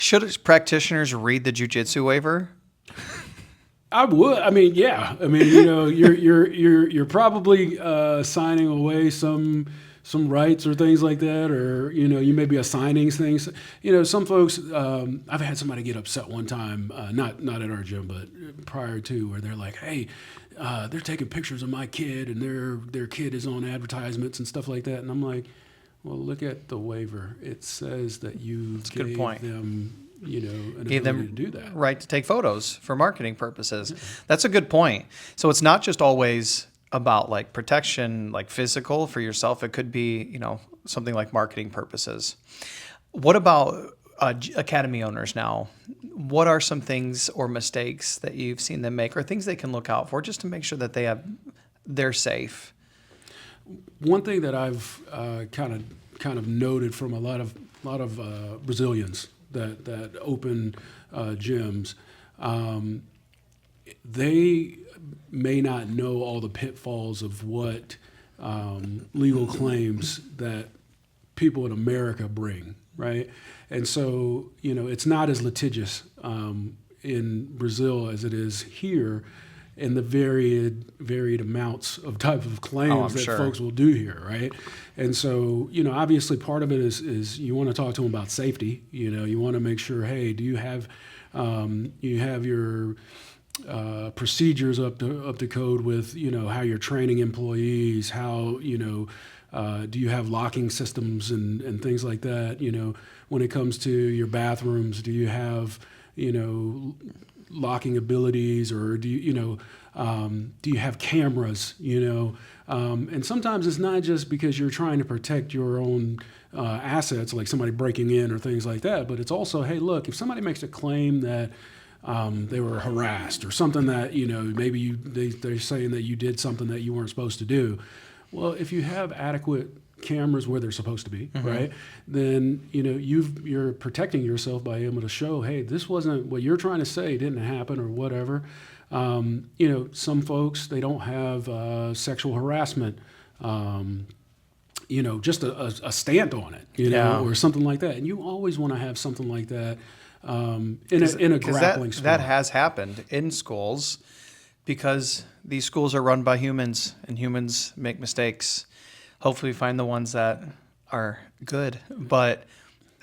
Should practitioners read the Jiu Jitsu waiver? I would. I mean, yeah. I mean, you know, you're probably signing away some rights or things like that, or you know, you may be assigning things. You know, some folks. I've had somebody get upset one time, not at our gym, but prior to, where they're like, "Hey, they're taking pictures of my kid, and their kid is on advertisements and stuff like that," and I'm like, "Well, look at the waiver. It says that you gave them." You know, an Gave them ability to do that. right to take photos for marketing purposes. That's a good point. So it's not just always about like protection, like physical for yourself. It could be, you know, something like marketing purposes. What about academy owners now? What are some things or mistakes that you've seen them make, or things they can look out for just to make sure that they're safe? One thing that I've kind of noted from a lot of Brazilians that open gyms, they may not know all the pitfalls of what legal claims that people in America bring, right? And so, you know, it's not as litigious in Brazil as it is here, and the varied amounts of type of claims that folks will do here, right? And so, you know, obviously part of it is you want to talk to them about safety. You know, you want to make sure, hey, do you have your procedures up to code with, you know, how you're training employees, how, you know, do you have locking systems and things like that? You know, when it comes to your bathrooms, do you have, you know, locking abilities, or do you have cameras, you know? And sometimes it's not just because you're trying to protect your own assets, like somebody breaking in or things like that, but it's also, hey, look, if somebody makes a claim that they were harassed or something that, you know, maybe they're saying that you did something that you weren't supposed to do. Well, if you have adequate cameras where they're supposed to be, right? Then, you know, you're protecting yourself by able to show, hey, this wasn't what you're trying to say didn't happen or whatever. You know, some folks, they don't have sexual harassment, you know, just a stamp on it, you know, or something like that. And you always want to have something like that in a grappling sport. That has happened in schools because these schools are run by humans and humans make mistakes. Hopefully we find the ones that are good. But,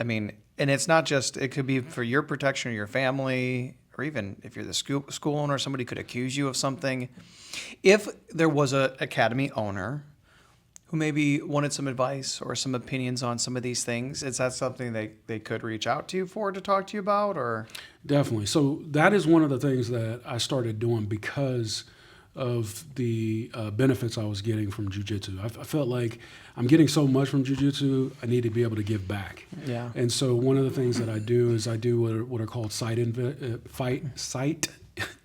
I mean, and it's not just, it could be for your protection or your family, or even if you're the school owner, somebody could accuse you of something. If there was an academy owner who maybe wanted some advice or some opinions on some of these things, is that something they could reach out to you for to talk to you about? Or Definitely. So that is one of the things that I started doing because of the benefits I was getting from jiu-jitsu. I felt like I'm getting so much from jiu-jitsu, I need to be able to give back. Yeah. And so one of the things that I do is I do what are called site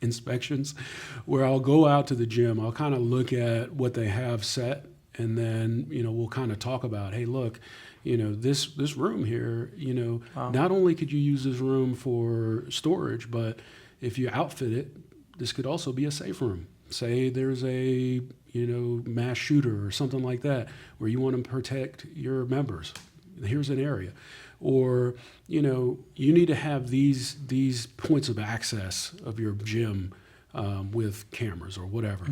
inspections, where I'll go out to the gym, I'll kind of look at what they have set, and then, you know, we'll kind of talk about, hey, look, you know, this room here, you know, not only could you use this room for storage, but if you outfit it, this could also be a safe room. Say there's a, you know, mass shooter or something like that where you want to protect your members. Here's an area. Or, you know, you need to have these points of access of your gym with cameras or whatever.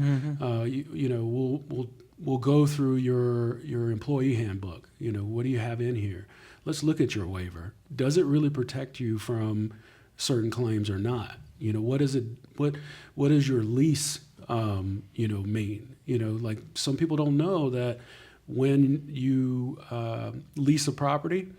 You know, we'll go through your employee handbook. You know, what do you have in here? Let's look at your waiver. Does it really protect you from certain claims or not? You know, what is it? What is your lease? You know, mean? You know, like some people don't know that when you lease a property,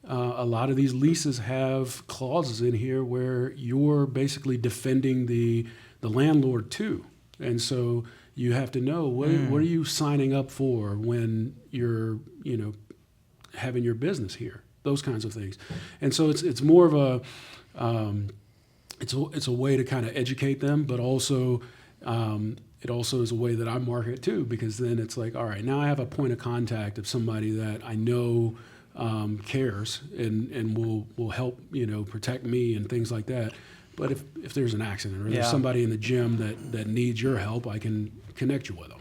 a lot of these leases have clauses in here where you're basically defending the landlord too, and so you have to know what are you signing up for when you're, you know, having your business here, those kinds of things. And so it's more of a it's a way to kind of educate them, but also it also is a way that I market too, because then it's like, all right, now I have a point of contact of somebody that I know cares and will help, you know, protect me and things like that. But if there's an accident or there's somebody in the gym that needs your help, I can connect you with them.